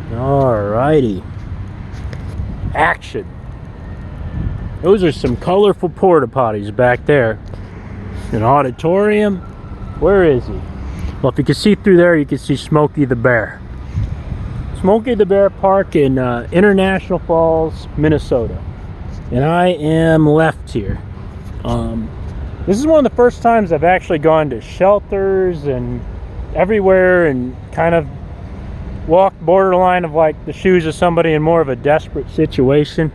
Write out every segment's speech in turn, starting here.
Alrighty. Action. Those are some colorful porta potties back there. An auditorium. Where is he? Well, if you can see through there, you can see Smokey the Bear. Smokey the Bear Park in International Falls, Minnesota. And I am left here. This is one of the first times I've actually gone to shelters and everywhere and kind of walked borderline of like the shoes of somebody in more of a desperate situation.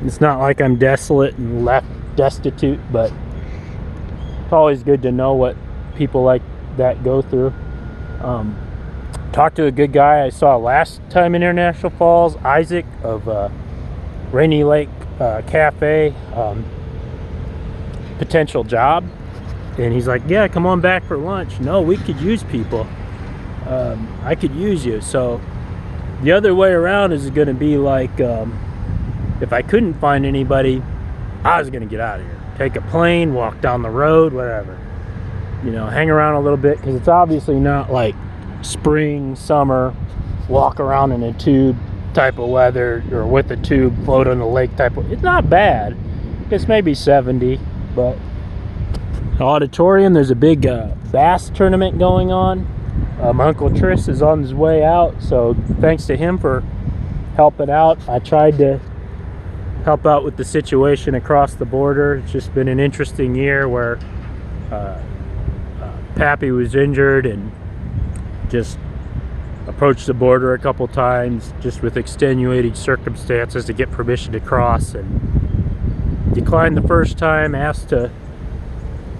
It's not like I'm desolate and left destitute, but it's always good to know what people like that go through. Talked to a good guy I saw last time in International Falls, Isaac of Rainy Lake Cafe, potential job, and he's like, yeah, come on back for lunch. No, we could use people. I could use you. So the other way around is going to be like, if I couldn't find anybody, I was going to get out of here, take a plane, walk down the road, whatever, you know, hang around a little bit, because it's obviously not like spring, summer, walk around in a tube type of weather, or with a tube, float on the lake type of, it's not bad. It's maybe 70, but auditorium, there's a big bass tournament going on. My Uncle Tris is on his way out, so thanks to him for helping out. I tried to help out with the situation across the border. It's just been an interesting year where Pappy was injured and just approached the border a couple times just with extenuating circumstances to get permission to cross, and declined the first time, asked to,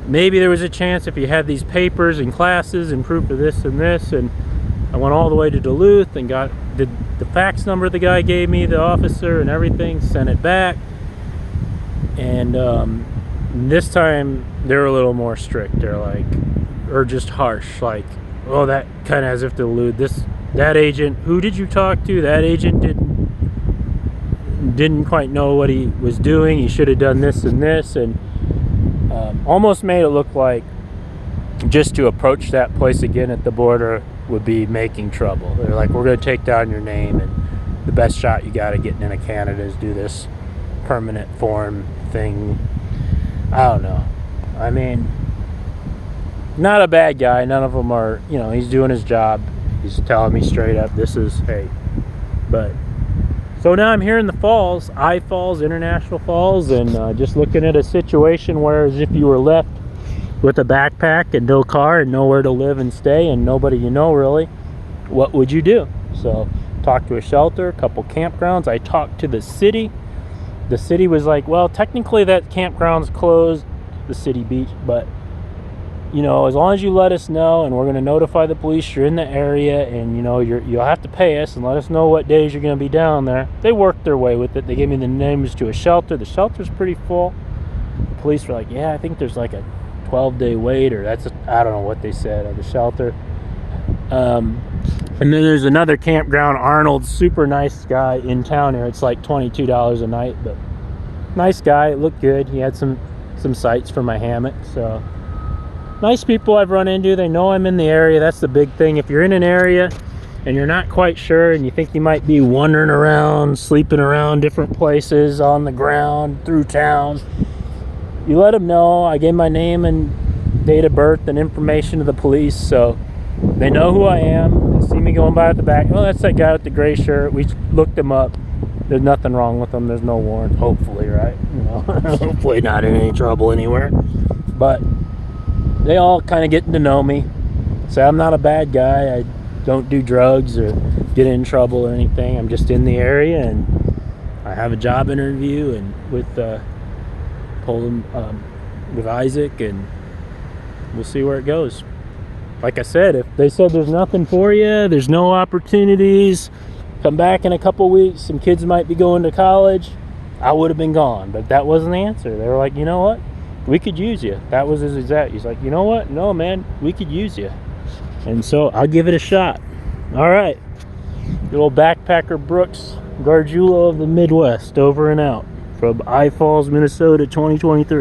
maybe there was a chance if you had these papers and classes and proof of this and this, and I went all the way to Duluth and got the fax number the guy gave me, the officer, and everything, sent it back. And this time they're a little more strict. They're like, or just harsh, like, oh, that kind of as if to allude, that agent, who did you talk to? That agent didn't quite know what he was doing. He should have done this and this, and almost made it look like just to approach that place again at the border would be making trouble. They're like, we're going to take down your name, and the best shot you got at getting into Canada is do this permanent form thing. I don't know. I mean, not a bad guy. None of them are, you know, he's doing his job. He's telling me straight up, this is, hey. But so now I'm here in the falls, Falls, International Falls, and just looking at a situation where as if you were left with a backpack and no car and nowhere to live and stay and nobody you know really, what would you do? So talked to a shelter, a couple campgrounds. I talked to the city. The city was like, well, technically that campground's closed, the city beach, but you know, as long as you let us know, and we're going to notify the police you're in the area, and you know, you'll have to pay us and let us know what days you're going to be down there. They worked their way with it. They gave me the names to a shelter. The shelter's pretty full. The police were like, yeah, I think there's like a 12-day wait, or I don't know what they said at the shelter. And then there's another campground, Arnold's, super nice guy in town here. It's like $22 a night, but nice guy. It looked good. He had some sights for my hammock. So nice people I've run into. They know I'm in the area. That's the big thing. If you're in an area and you're not quite sure and you think you might be wandering around, sleeping around different places, on the ground, through town, you let them know. I gave my name and date of birth and information to the police, so they know who I am. They see me going by at the back. Oh, that's that guy with the gray shirt. We looked him up. There's nothing wrong with him. There's no warrant. Hopefully, right? You know, hopefully not in any trouble anywhere. But they all kind of getting to know me. Say I'm not a bad guy. I don't do drugs or get in trouble or anything. I'm just in the area, and I have a job interview and with Isaac, and we'll see where it goes. Like I said, if they said there's nothing for you, there's no opportunities, come back in a couple weeks, some kids might be going to college, I would have been gone. But that wasn't the answer. They were like, you know what, we could use you. That was his exact. He's like, you know what, no man, we could use you. And so I'll give it a shot. All right, the old Backpacker Brooks, Gargiulo of the Midwest, over and out from Falls, Minnesota, 2023.